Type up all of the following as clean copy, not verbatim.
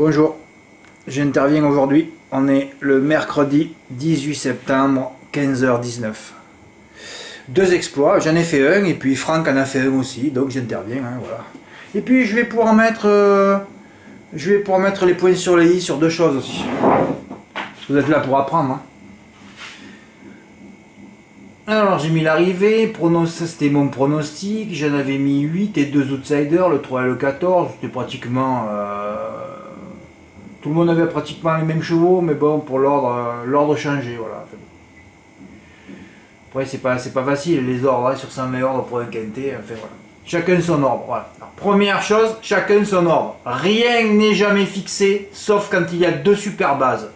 Bonjour, j'interviens aujourd'hui. On est le mercredi 18 septembre, 15h19. Deux exploits, j'en ai fait un et puis Franck en a fait un aussi, donc j'interviens, hein, voilà. Et puis je vais pouvoir mettre les points sur les i sur deux choses aussi. Vous êtes là pour apprendre. Hein. Alors j'ai mis l'arrivée, c'était mon pronostic, j'en avais mis 8 et 2 outsiders, le 3 et le 14, c'était pratiquement... tout le monde avait pratiquement les mêmes chevaux, mais bon, pour l'ordre changeait, voilà. Après c'est pas facile, les ordres, hein, sur 120 ordres pour un quintet, enfin voilà. Chacun son ordre, voilà. Alors, première chose, chacun son ordre. Rien n'est jamais fixé, sauf quand il y a deux super bases.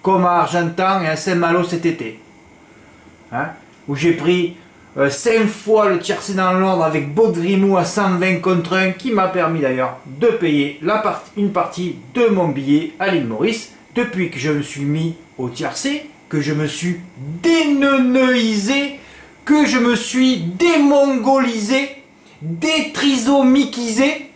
Comme à Argentan et à Saint-Malo cet été. Hein, où j'ai pris 5 fois le tiercé dans l'ordre avec Baudrimou à 120 contre 1, qui m'a permis d'ailleurs de payer une partie de mon billet à l'île Maurice. Depuis que je me suis mis au tiercé, que je me suis déneuneisé, que je me suis démongolisé, détrisomiquisé,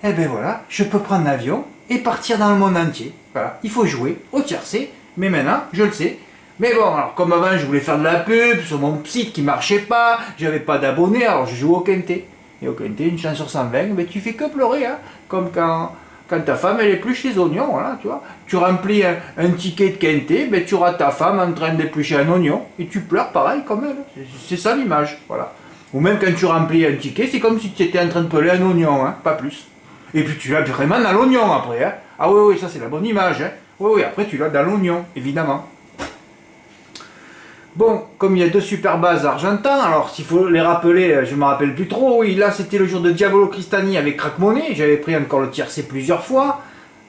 et ben voilà, je peux prendre l'avion et partir dans le monde entier. Voilà, il faut jouer au tiercé, mais maintenant, je le sais. Mais bon, alors comme avant, je voulais faire de la pub sur mon site qui marchait pas, j'avais pas d'abonnés, alors je joue au quintet. Et au quintet, une chance sur 120, mais tu fais que pleurer, hein, comme quand ta femme, elle épluche les oignons, voilà, tu vois. Tu remplis un ticket de quintet, ben, tu auras ta femme en train d'éplucher un oignon, et tu pleures pareil comme elle. C'est ça l'image, voilà. Ou même quand tu remplis un ticket, c'est comme si tu étais en train de peler un oignon, hein, pas plus. Et puis tu l'as vraiment dans l'oignon après, hein. Ah oui, ça c'est la bonne image, hein. Oui, après tu l'as dans l'oignon, évidemment. Bon, comme il y a deux super bases argentins, alors s'il faut les rappeler, je me rappelle plus trop, oui, là c'était le jour de Diavolo Cristani avec Crack Money, j'avais pris encore le tiercé plusieurs fois,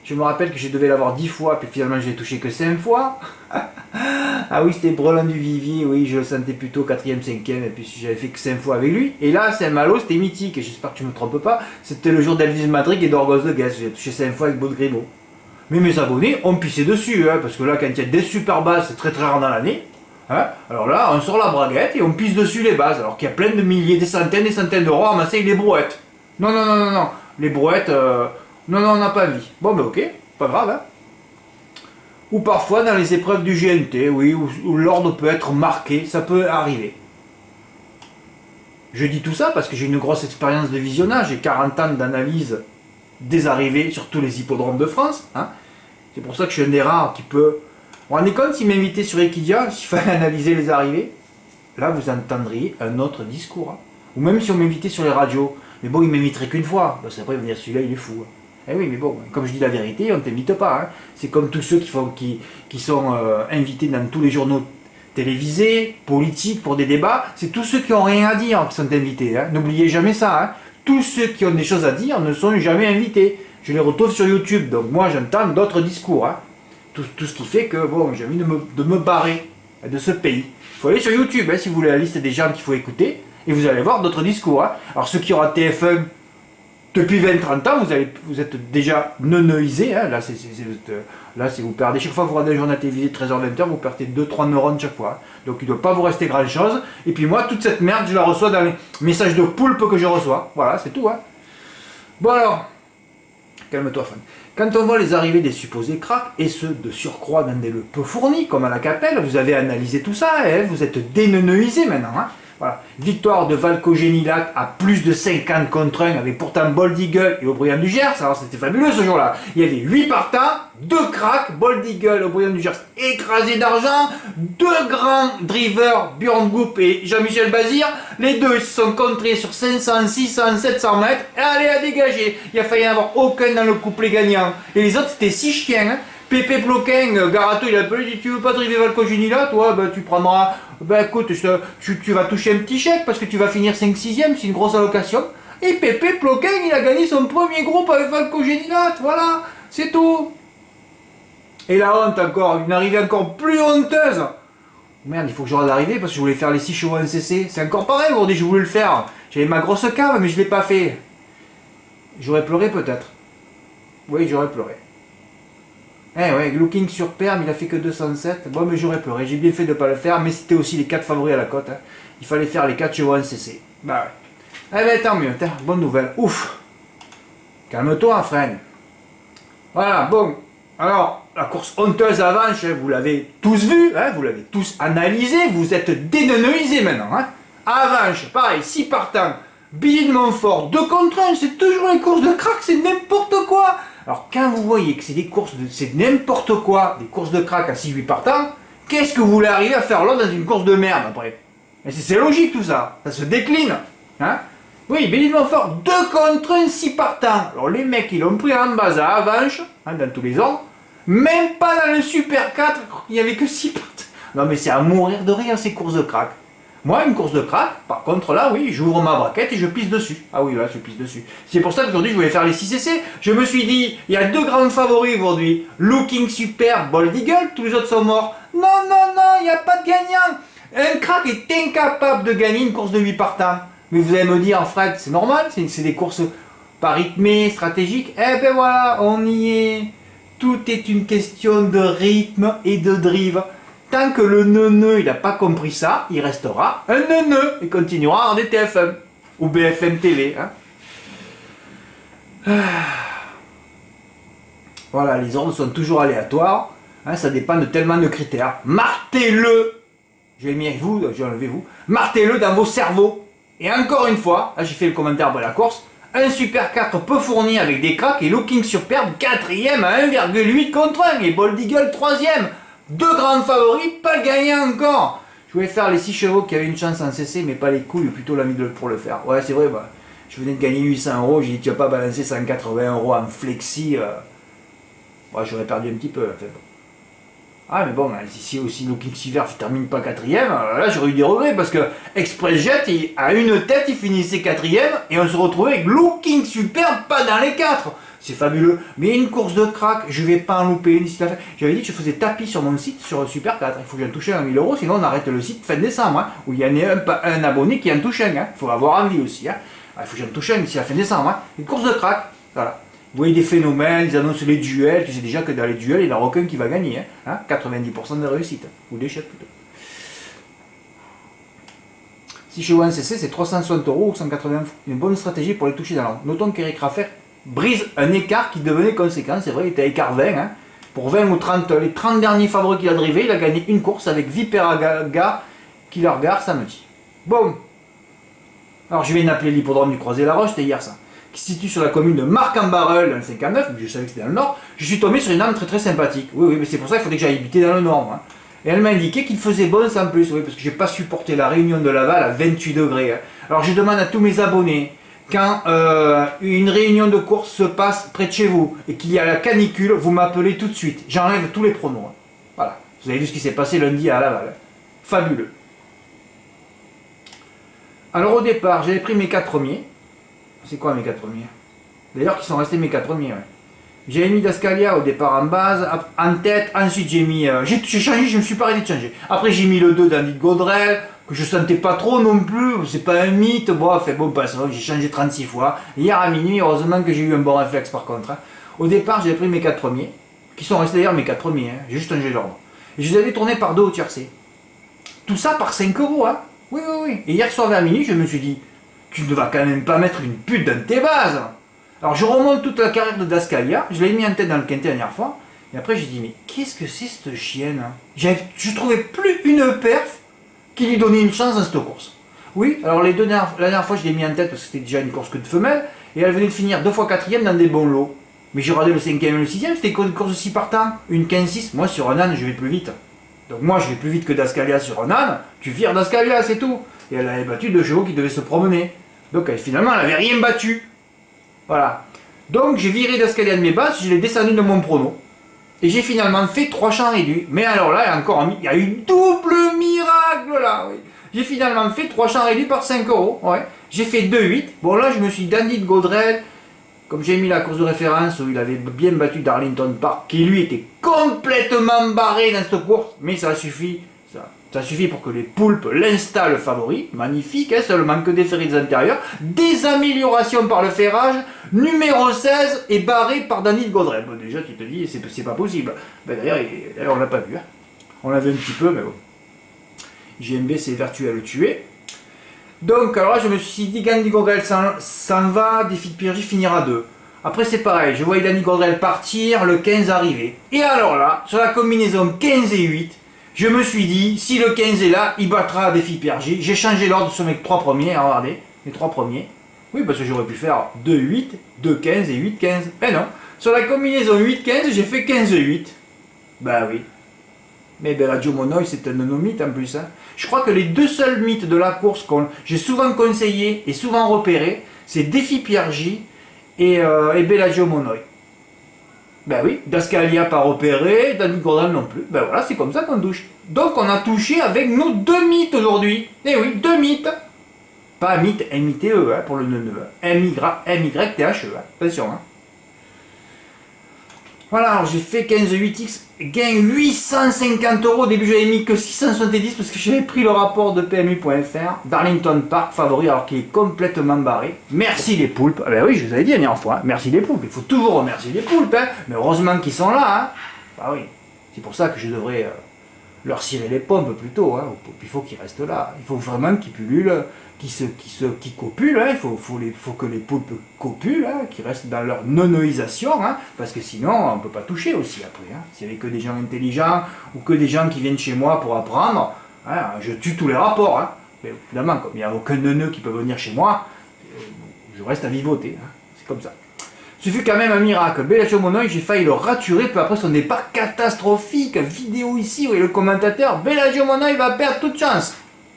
je me rappelle que je devais l'avoir 10 fois, puis finalement je l'ai touché que 5 fois. Ah oui, c'était Brelan du Vivier, oui, je le sentais plutôt 4ème, 5ème, et puis j'avais fait que 5 fois avec lui, et là Saint-Malo c'était mythique, et j'espère que tu me trompes pas, c'était le jour d'Elvis Madrid et d'Orgos de Guest, j'ai touché 5 fois avec Baudrimou. Mais mes abonnés ont pissé dessus, hein, parce que là quand il y a des super bases, c'est très très rare dans l'année. Hein, alors là, on sort la braguette et on pisse dessus les bases, alors qu'il y a plein de milliers, des centaines d'euros amassés avec les brouettes. Non, les brouettes, non, on n'a pas envie. Bon, ben ok, pas grave, hein. Ou parfois dans les épreuves du GNT, oui, où l'ordre peut être marqué, ça peut arriver. Je dis tout ça parce que j'ai une grosse expérience de visionnage et 40 ans d'analyse des arrivées sur tous les hippodromes de France. Hein. C'est pour ça que je suis un des rares qui peut... Vous vous rendez compte, s'il m'invitait sur Equidia, s'il fallait analyser les arrivées, là vous entendriez un autre discours. Hein. Ou même si on m'invitait sur les radios, mais bon, il m'inviterait qu'une fois, parce qu'après il va dire celui-là il est fou. Hein. Eh oui, mais bon, comme je dis la vérité, on ne t'invite pas. Hein. C'est comme tous ceux qui sont invités dans tous les journaux télévisés, politiques, pour des débats, c'est tous ceux qui n'ont rien à dire qui sont invités. Hein. N'oubliez jamais ça. Hein. Tous ceux qui ont des choses à dire ne sont jamais invités. Je les retrouve sur YouTube, donc moi j'entends d'autres discours. Hein. Tout ce qui fait que bon, j'ai envie de me barrer de ce pays. Il faut aller sur YouTube hein, si vous voulez la liste des gens qu'il faut écouter et vous allez voir d'autres discours. Hein. Alors ceux qui auront TF1 depuis 20-30 ans, vous êtes déjà neuneisés. Hein. Là, si vous perdez chaque fois que vous regardez un journal télévisé 13h-20h, vous perdez 2-3 neurones chaque fois. Hein. Donc il ne doit pas vous rester grand chose. Et puis moi, toute cette merde, je la reçois dans les messages de poulpe que je reçois. Voilà, c'est tout. Hein. Bon alors, calme-toi, Fan. Quand on voit les arrivées des supposés cracks, et ceux de surcroît dans des lieux peu fournis, comme à la Capelle, vous avez analysé tout ça, hein, vous êtes déneuneisé maintenant. Hein. Voilà. Victoire de Valco-Génilac à plus de 50 contre 1, avec pourtant Bold Eagle et Aubryon du Gers, alors c'était fabuleux ce jour-là. Il y avait 8 partants, 2 cracks, Bold Eagle, Aubryon du Gers écrasé d'argent, 2 grands drivers, Björn Goop et Jean-Michel Bazir, les deux se sont contrés sur 500, 600, 700 mètres, et allez à dégager. Il a failli n'y avoir aucun dans le couplet gagnant. Et les autres c'était 6 chiens, hein. Pépé Ploquin, Garato il a appelé, il dit tu veux pas driver Valco-Génilac, toi ben, tu prendras, ben écoute, tu vas toucher un petit chèque parce que tu vas finir 5-6ème, c'est une grosse allocation. Et Pépé Ploquin il a gagné son premier groupe avec Valco-Génilac, voilà, c'est tout. Et la honte encore, une arrivée encore plus honteuse. Merde, il faut que je regarde l'arrivée parce que je voulais faire les 6 chevaux en CC, c'est encore pareil aujourd'hui, je voulais le faire. J'avais ma grosse cave mais je l'ai pas fait. J'aurais pleuré peut-être. Oui, j'aurais pleuré. Eh ouais, Looking sur Perm, il a fait que 207. Bon, mais j'aurais pleuré. J'ai bien fait de ne pas le faire, mais c'était aussi les 4 favoris à la cote. Hein. Il fallait faire les 4 chevaux en CC. Bah ouais. Eh ben tant mieux, bonne nouvelle. Ouf. Calme-toi, frère. Voilà, bon. Alors, la course honteuse à Vanches, vous l'avez tous vu, hein, vous l'avez tous analysé, vous êtes déneuneusés maintenant. Hein. À Vanches, pareil, 6 partants, Billy de Montfort, 2 contre 1, c'est toujours une course de crack, c'est n'importe quoi. Alors, quand vous voyez que c'est des courses, c'est n'importe quoi, des courses de crack à 6-8 partants, qu'est-ce que vous voulez arriver à faire là dans une course de merde après? C'est logique tout ça, ça se décline. Hein. Oui, Billy de Montfort, 2 contre 1, 6 partants. Alors les mecs, ils l'ont pris en base à Avanches, hein, dans tous les ordres. Même pas dans le Super 4, il n'y avait que 6 partants. Non mais c'est à mourir de rire ces courses de crack. Moi, une course de crack, par contre là, oui, j'ouvre ma braquette et je pisse dessus. Ah oui, là, je pisse dessus. C'est pour ça qu'aujourd'hui, je voulais faire les 6 essais. Je me suis dit, il y a 2 grands favoris aujourd'hui. Looking Super, Bold Eagle, tous les autres sont morts. Non, non, non, il n'y a pas de gagnant. Un crack est incapable de gagner une course de 8 partants. Mais vous allez me dire, Fred, c'est normal, c'est des courses pas rythmées, stratégiques. Eh ben voilà, on y est. Tout est une question de rythme et de drive. Tant que le neuneu il n'a pas compris ça, il restera un neuneu et continuera en DTFM ou BFM TV. Hein. Voilà, les ordres sont toujours aléatoires. Hein, ça dépend de tellement de critères. Marquez-le. J'ai mis vous, j'ai enlevé vous. Marquez-le dans vos cerveaux. Et encore une fois, là j'ai fait le commentaire de la course, un Super 4 peu fourni avec des cracks et Looking Superbe 4ème à 1,8 contre 1 et Bold Eagle 3ème. 2 grands favoris, pas gagné encore. Je voulais faire les 6 chevaux qui avaient une chance en CC, mais pas les couilles, plutôt l'envie pour le faire. Ouais, c'est vrai, bah, je venais de gagner 800 €, j'ai dit tu vas pas balancer 180 € en flexi. Ouais, j'aurais perdu un petit peu. En fait. Ah mais bon, si aussi Looking Super ne termine pas 4ème, là j'aurais eu des regrets parce que ExpressJet, à une tête, il finissait 4ème et on se retrouvait avec Looking Super pas dans les 4. C'est fabuleux. Mais une course de crack, je vais pas en louper une. J'avais dit que je faisais tapis sur mon site sur Super 4. Il faut que j'en touche un à 1000 €, sinon on arrête le site fin décembre, hein, où il y en a un abonné qui en touche un. Il faut avoir envie aussi. Hein. Il faut que j'en touche un d'ici la fin décembre. Hein. Une course de crack, voilà. Vous voyez des phénomènes, ils annoncent les duels, tu sais déjà que dans les duels, il n'y en a aucun qui va gagner. Hein. 90% de réussite, ou d'échec plutôt. Si chez ONCC, c'est 360 € ou 180 €. Une bonne stratégie pour les toucher dans l'ordre. Notons qu'Eric Raffer brise un écart qui devenait conséquent. C'est vrai, il était à écart 20. Hein. Pour 20 ou 30, les 30 derniers favoris qu'il a drivé, il a gagné une course avec Viperaga qui le regarde samedi. Bon. Alors je vais appeler l'hippodrome du Croisé-la-Roche, c'était hier ça. Qui se situe sur la commune de Marc-en-Barœul, dans le 59, mais je savais que c'était dans le nord, je suis tombé sur une âme très très sympathique. Oui, mais c'est pour ça qu'il fallait que j'aille habiter dans le nord. Hein. Et elle m'a indiqué qu'il faisait bon sans plus, oui, parce que j'ai pas supporté la réunion de Laval à 28 degrés. Hein. Alors je demande à tous mes abonnés, quand une réunion de course se passe près de chez vous et qu'il y a la canicule, vous m'appelez tout de suite. J'enlève tous les pronos. Hein. Voilà. Vous avez vu ce qui s'est passé lundi à Laval. Hein. Fabuleux. Alors au départ, j'avais pris mes 4 premiers. C'est quoi mes 4 premiers? D'ailleurs, qui sont restés mes 4 premiers. Ouais. J'ai mis Dascalia au départ en base, en tête. Ensuite, j'ai mis. J'ai changé, je ne me suis pas arrêté de changer. Après, j'ai mis le 2 d'Andy Gaudrel, que je sentais pas trop non plus. C'est pas un mythe. Bon, fait bon, pas ça. J'ai changé 36 fois. Hier à minuit, heureusement que j'ai eu un bon réflexe par contre. Hein. Au départ, j'ai pris mes 4 premiers, qui sont restés d'ailleurs mes 4 premiers. Hein. J'ai juste changé l'ordre. Et je les avais tournés par 2 au tiercé. Tout ça par 5 €. Hein. Oui, oui, oui. Et hier soir vers minuit, je me suis dit. Tu ne vas quand même pas mettre une pute dans tes bases. Alors je remonte toute la carrière de Dascalia, je l'ai mis en tête dans le quintet la dernière fois, et après j'ai dit mais qu'est-ce que c'est cette chienne? Je trouvais plus une perf qui lui donnait une chance dans cette course. Oui, alors la dernière fois je l'ai mis en tête parce que c'était déjà une course que de femelles, et elle venait de finir 2 fois 4ème dans des bons lots. Mais j'ai regardé le 5ème et le 6ème, c'était une course de 6 partants, une 15-6, moi sur un âne je vais plus vite. Donc moi je vais plus vite que Dascalia sur un âne, tu vires Dascalia, c'est tout. Et elle avait battu 2 chevaux qui devaient se promener. Donc finalement, elle n'avait rien battu. Voilà. Donc j'ai viré Dascalia de mes bases, je l'ai descendu de mon prono. Et j'ai finalement fait 3 champs réduits. Mais alors là, il y a eu double miracle là. Oui. J'ai finalement fait 3 champs réduits par 5 €. Ouais. J'ai fait 2-8. Bon là, je me suis dandy de Gaudrel. Comme j'ai mis la course de référence où il avait bien battu Darlington Park, qui lui était complètement barré dans cette course. Mais ça suffit. Ça suffit pour que les poulpes l'installent favori, magnifique, hein, seulement que des ferries intérieures, des améliorations par le ferrage, numéro 16 est barré par Danny de Gaudrel. Bon, déjà tu te dis, c'est pas possible. Ben, d'ailleurs, on l'a pas vu. Hein. On l'a vu un petit peu, mais bon. GMB s'est vertueux à le tuer. Donc, alors là, je me suis dit, Danny de Gaudrel s'en va, Défi de Pyrgi finira 2. Après c'est pareil, je voyais Danny Gaudrel partir, le 15 arriver. Et alors là, sur la combinaison 15 et 8, je me suis dit, si le 15 est là, il battra Défi Pierre J. J'ai changé l'ordre sur mes 3 premiers, regardez, les 3 premiers. Oui, parce que j'aurais pu faire 2-8, 2-15 et 8-15. Mais non, sur la combinaison 8-15, j'ai fait 15-8. Bah oui. Mais Bellagio Monoi, c'est un mythe en plus. Hein. Je crois que les deux seuls mythes de la course que j'ai souvent conseillé et souvent repéré, c'est Défi Pierre J et Bellagio Monoi. Ben oui, Dascalia pas repéré, Danny Gaudrel non plus. Ben voilà, c'est comme ça qu'on touche. Donc on a touché avec nos 2 mythes aujourd'hui. Eh oui, 2 mythes. Pas mythe, M-I-T-E hein, pour le neuneu. M-Y-T-H-E. Hein. Attention. Hein. Voilà, alors j'ai fait 15-8X, gain 850 €. Au début j'avais mis que 670 parce que j'avais pris le rapport de PMU.fr. Darlington Park favori alors qu'il est complètement barré. Merci les poulpes. Ah ben oui, je vous avais dit la dernière fois, hein. Merci les poulpes. Il faut toujours remercier les poulpes, hein. Mais heureusement qu'ils sont là. Hein. Bah oui, c'est pour ça que je devrais leur cirer les pompes plutôt. Hein. Il faut qu'ils restent là. Il faut vraiment qu'ils pullulent, qu'ils copulent. Hein. Il faut que les poulpes copulent, hein, qu'ils restent dans leur nonoisation, hein, parce que sinon on ne peut pas toucher aussi après. Hein. S'il n'y avait que des gens intelligents ou que des gens qui viennent chez moi pour apprendre, hein, je tue tous les rapports. Hein. Mais évidemment, comme il n'y a aucun neuneu qui peut venir chez moi, je reste à vivoter. Hein. C'est comme ça. Ce fut quand même un miracle. Bellagio Monoi, j'ai failli le raturer, peu après son départ catastrophique. Vidéo ici, où est le commentateur. Bellagio Monoi va perdre toute chance.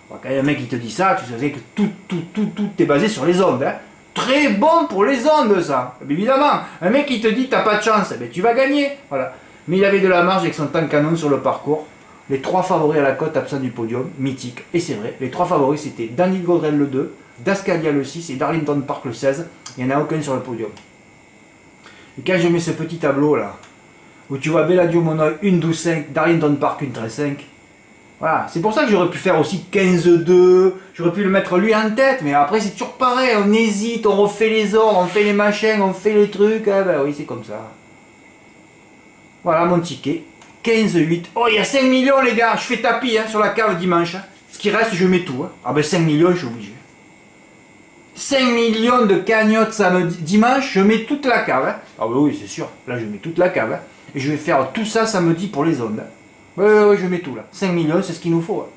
Bon, quand il y a un mec qui te dit ça, tu sais que tout est basé sur les ondes. Hein. Très bon pour les ondes, ça. Évidemment, un mec qui te dit t'as pas de chance, eh bien, tu vas gagner. Voilà. Mais il avait de la marge avec son temps canon sur le parcours. Les 3 favoris à la cote absents du podium, mythique. Et c'est vrai, les 3 favoris c'était Danny Gaudrel le 2, Dascalia le 6 et Darlington Park le 16. Il n'y en a aucun sur le podium. Et quand je mets ce petit tableau là, où tu vois Bellagio Monoi 1-12-5, Darlington Park 1-13-5, voilà, c'est pour ça que j'aurais pu faire aussi 15-2, j'aurais pu le mettre lui en tête, mais après c'est toujours pareil, on hésite, on refait les ordres, on fait les machins, on fait les trucs, ah ben oui c'est comme ça. Voilà mon ticket, 15-8, oh il y a 5 millions les gars, je fais tapis hein, sur la cave dimanche, hein. Ce qui reste je mets tout, hein. Ah ben 5 millions je suis obligé. 5 millions de cagnottes samedi, dimanche, je mets toute la cave. Hein. Ah oui, c'est sûr, là je mets toute la cave. Hein. Et je vais faire tout ça samedi pour les ondes. Hein. Oui, je mets tout là. 5 millions, c'est ce qu'il nous faut. Hein.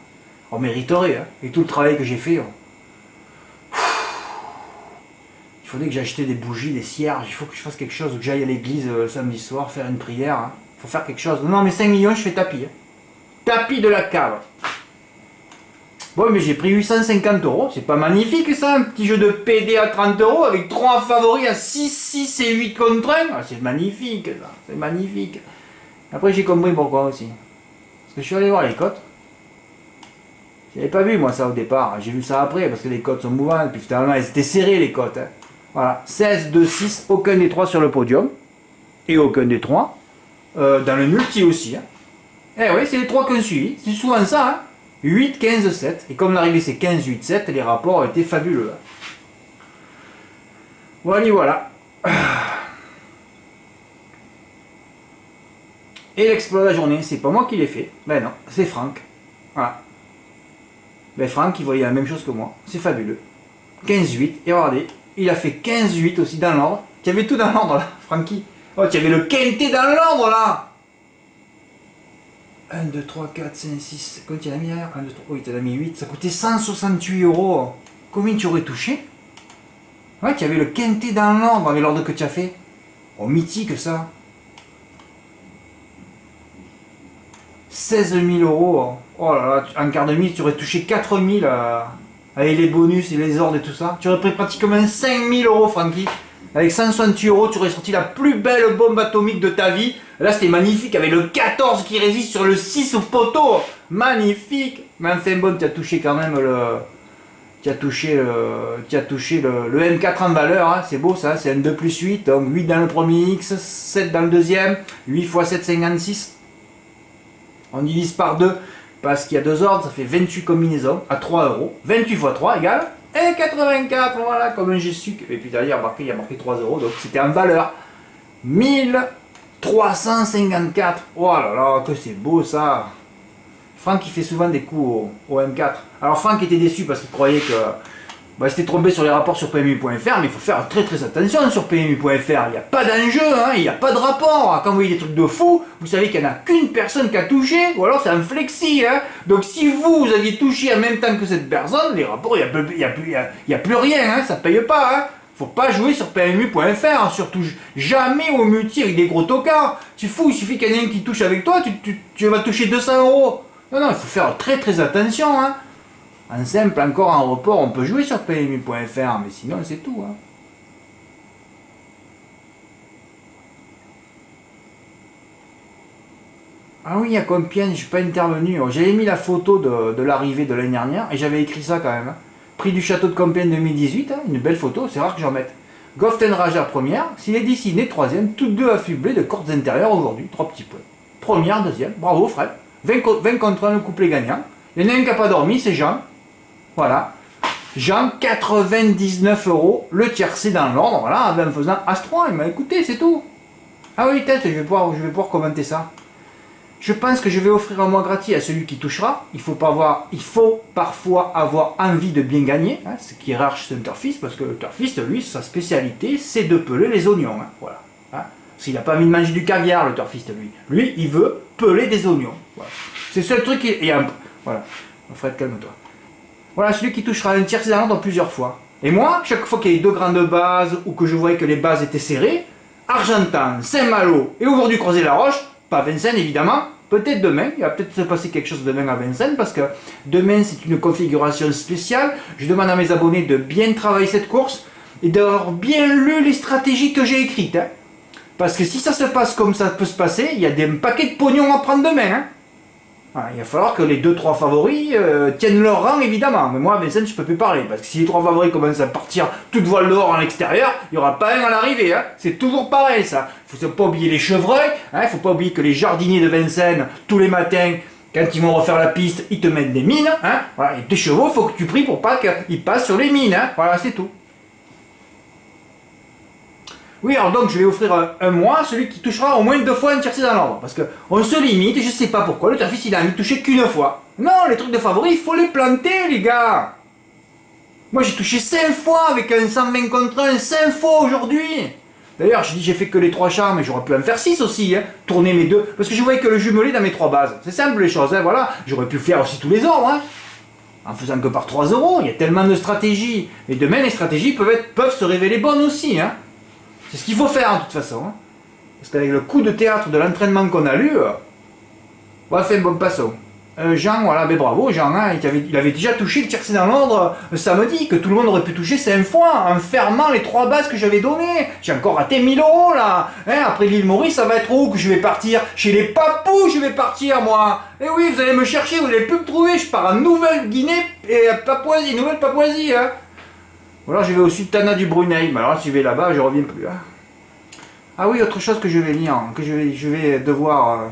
On mériterait. Hein. Et tout le travail que j'ai fait. Hein. Il faudrait que j'achète des bougies, des cierges. Il faut que je fasse quelque chose, que j'aille à l'église le samedi soir, faire une prière. Hein. Il faut faire quelque chose. Non, mais 5 millions, je fais tapis. Hein. Tapis de la cave. Bon, mais j'ai pris 850 €, c'est pas magnifique ça, un petit jeu de PD à 30 € avec 3 favoris à 6, 6 et 8 contre 1. Ah, c'est magnifique ça, c'est magnifique. Après j'ai compris pourquoi aussi. Parce que je suis allé voir les cotes. J'avais pas vu moi ça au départ, j'ai vu ça après parce que les cotes sont mouvantes, puis finalement elles étaient serrées les cotes. Hein. Voilà, 16, 2, 6, aucun des 3 sur le podium. Et aucun des 3 dans le multi aussi. Hein. Eh oui, c'est les 3 qu'on suit, c'est souvent ça. Hein. 8, 15, 7. Et comme l'arrivée c'est 15, 8, 7, les rapports étaient fabuleux. Voilà. Et l'exploit de la journée, c'est pas moi qui l'ai fait. Ben non, c'est Franck. Voilà. Ben Franck, il voyait la même chose que moi. C'est fabuleux. 15, 8. Et regardez, il a fait 15, 8 aussi dans l'ordre. Tu avais tout dans l'ordre là, Francky. Oh, tu avais le quintet dans l'ordre là. 1, 2, 3, 4, 5, 6, combien tu en as mis derrière 1, 2, 3, oui, tu en as mis 8, ça coûtait 168 €. Combien tu aurais touché? Ouais, tu avais le quintet dans l'ordre avec l'ordre que tu as fait. Oh, mythique ça. 16 000 €. Oh là là, en quart de mise, tu aurais touché 4 000 avec les bonus et les ordres et tout ça. Tu aurais pris pratiquement 5 000 €, Francky. Avec 168 €, tu aurais sorti la plus belle bombe atomique de ta vie. Là, c'était magnifique, avec le 14 qui résiste sur le 6 au poteau. Magnifique. Mais enfin, bon, tu as touché quand même le... Tu as touché le M4 en valeur. Hein. C'est beau, ça. C'est un 2 plus 8. Donc, 8 dans le premier X, 7 dans le deuxième. 8 x 7, 56. On divise par 2 parce qu'il y a 2 ordres. Ça fait 28 combinaisons à 3 €. 28 x 3 égale... Et 84, voilà, comme j'ai su. Et puis derrière, il y a marqué 3 €, donc c'était en valeur. 1354. Oh là là, que c'est beau ça. Franck, il fait souvent des coups au M4. Alors Franck était déçu parce qu'il croyait que Bah, c'était trompé sur les rapports sur PMU.fr, mais il faut faire très très attention sur PMU.fr. Il n'y a pas d'enjeu, hein, il n'y a pas de rapport. Quand vous voyez des trucs de fou, vous savez qu'il n'y en a qu'une personne qui a touché, ou alors c'est un flexi. Hein. Donc si vous aviez touché en même temps que cette personne, les rapports, il n'y a plus rien, hein, ça ne paye pas. Hein. Faut pas jouer sur PMU.fr, hein, surtout jamais au multi avec des gros tocards. C'est fou, il suffit qu'il y en ait un qui touche avec toi, tu vas toucher 200 €. Non, il faut faire très très attention. Hein. En simple, encore en report, on peut jouer sur PMU.fr, mais sinon c'est tout. Hein. Ah oui, à Compiègne, je suis pas intervenu. J'avais mis la photo de l'arrivée de l'année dernière et j'avais écrit ça quand même. Hein. Prix du château de Compiègne 2018, hein, une belle photo, c'est rare que j'en mette. Goften Raja première, s'il est dessiné troisième, toutes deux affublées de cordes intérieures aujourd'hui, 3 petits points. Première, deuxième, bravo Fred. 20 contre 1 le couplet gagnant. Il y en a un qui n'a pas dormi, c'est Jean. Voilà. Jean, 99 € le tiercé dans l'ordre, voilà, en faisant As-3, il m'a écouté, c'est tout. Ah oui, peut-être, je vais pouvoir commenter ça. Je pense que je vais offrir un mois gratuit à celui qui touchera. Il faut parfois avoir envie de bien gagner, hein, ce qui est rare chez un turfiste, parce que le turfiste, lui, sa spécialité, c'est de peler les oignons. Hein, voilà. Hein. S'il n'a pas envie de manger du caviar, le turfiste, lui. Lui, il veut peler des oignons. Voilà. C'est le seul truc qui est... Voilà. Fred, calme-toi. Voilà, celui qui touchera un tiercé dans l'ordre plusieurs fois. Et moi, chaque fois qu'il y a eu 2 grandes bases, ou que je voyais que les bases étaient serrées, Argentan, Saint-Malo et aujourd'hui Crozet-la-Roche, pas Vincennes évidemment, peut-être demain, il va peut-être se passer quelque chose demain à Vincennes, parce que demain c'est une configuration spéciale. Je demande à mes abonnés de bien travailler cette course, et d'avoir bien lu les stratégies que j'ai écrites. Hein. Parce que si ça se passe comme ça peut se passer, il y a des paquets de pognon à prendre demain. Hein. Voilà, il va falloir que les 2-3 favoris tiennent leur rang évidemment. Mais moi à Vincennes je peux plus parler. Parce que si les 3 favoris commencent à partir toute voile dehors en l'extérieur, il n'y aura pas un à l'arrivée. Hein. C'est toujours pareil ça. Il ne faut pas oublier les chevreuils. Il ne faut pas oublier que les jardiniers de Vincennes, tous les matins, quand ils vont refaire la piste, ils te mettent des mines. Hein. Voilà, et tes chevaux, il faut que tu pries pour pas qu'ils passent sur les mines. Hein. Voilà, c'est tout. Oui, alors donc je vais offrir un mois à celui qui touchera au moins 2 fois un tiercé dans l'ordre. Parce qu'on se limite, et je sais pas pourquoi, le turfiste il a envie de toucher qu'une fois. Non, les trucs de favoris, il faut les planter, les gars. Moi j'ai touché 5 fois avec un 120 contre 1, 5 fois aujourd'hui. D'ailleurs, j'ai fait que les 3 chars, mais j'aurais pu en faire 6 aussi, hein. Tourner mes 2. Parce que je voyais que le jumelé dans mes 3 bases. C'est simple les choses, hein, voilà. J'aurais pu le faire aussi tous les ordres, hein. En faisant que par 3 €, il y a tellement de stratégies. Et demain, les stratégies peuvent se révéler bonnes aussi, hein. C'est ce qu'il faut faire, de toute façon. Hein. Parce qu'avec le coup de théâtre de l'entraînement qu'on a lu, on va faire bon passons. Jean, voilà, ben bravo, Jean, hein, il avait déjà touché le tiercé dans l'ordre samedi, que tout le monde aurait pu toucher 5 fois, en fermant les 3 bases que j'avais données. J'ai encore raté 1000 € là. Hein, après l'île Maurice, ça va être où que je vais partir? Chez les papous, je vais partir, moi. Eh oui, vous allez me chercher, vous n'allez plus me trouver. Je pars en Nouvelle-Guinée et à Papouasie, Nouvelle-Papouasie, hein. Ou alors je vais au Sultanat du Brunei, mais alors si je vais là-bas, je reviens plus. Hein. Ah oui, autre chose que je vais lire, que je vais devoir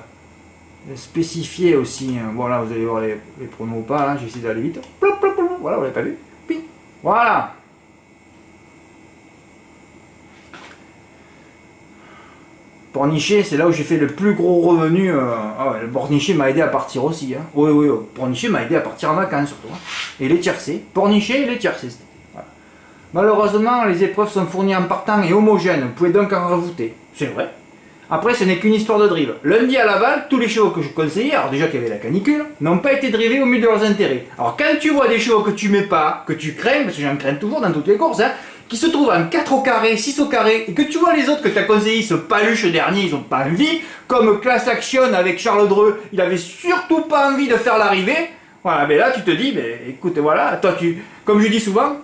spécifier aussi. Hein. Voilà, vous allez voir les pronos ou pas, hein. J'ai essayé d'aller vite. Voilà, vous l'avez pas vu. Ping. Voilà. Pornichet, c'est là où j'ai fait le plus gros revenu. Ah ouais, le Pornichet m'a aidé à partir aussi. Hein. Oui, Pornichet m'a aidé à partir en vacances surtout. Hein. Et les tiercés. Pornichet et les tiercés. Malheureusement, les épreuves sont fournies en partant et homogènes, vous pouvez donc en rajouter. C'est vrai. Après, ce n'est qu'une histoire de drive. Lundi à Laval, tous les chevaux que je conseillais, alors déjà qu'il y avait la canicule, n'ont pas été drivés au mieux de leurs intérêts. Alors quand tu vois des chevaux que tu mets pas, que tu crains, parce que j'en crains toujours dans toutes les courses, hein, qui se trouvent en 4 au carré, 6 au carré, et que tu vois les autres que tu as conseillés, ce paluche dernier, ils n'ont pas envie, comme Class Action avec Charles Dreux, il avait surtout pas envie de faire l'arrivée. Voilà, mais là tu te dis, écoute, voilà, toi comme je dis souvent,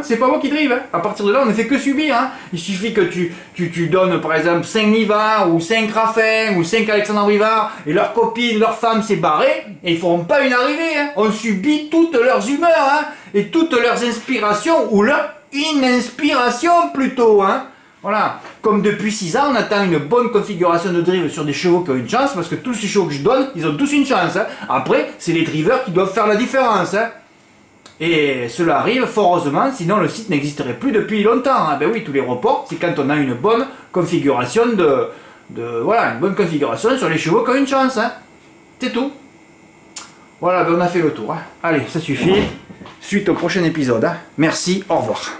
c'est pas moi qui drive, hein. À partir de là on ne fait que subir, hein. Il suffit que tu donnes par exemple 5 Niva, ou 5 Raffin, ou 5 Alexandre Rivard, et leurs copines, leurs femmes s'est barré, et ils feront pas une arrivée, hein. On subit toutes leurs humeurs, hein, et toutes leurs inspirations, ou leur ininspiration plutôt, hein. Voilà, comme depuis 6 ans, on attend une bonne configuration de drive sur des chevaux qui ont une chance, parce que tous ces chevaux que je donne, ils ont tous une chance. Hein. Après, c'est les drivers qui doivent faire la différence. Hein. Et cela arrive, fort heureusement, sinon le site n'existerait plus depuis longtemps. Hein. Ben oui, tous les reports, c'est quand on a une bonne configuration voilà, une bonne configuration sur les chevaux qui ont une chance. Hein. C'est tout. Voilà, ben on a fait le tour. Hein. Allez, ça suffit. Suite au prochain épisode. Hein. Merci, au revoir.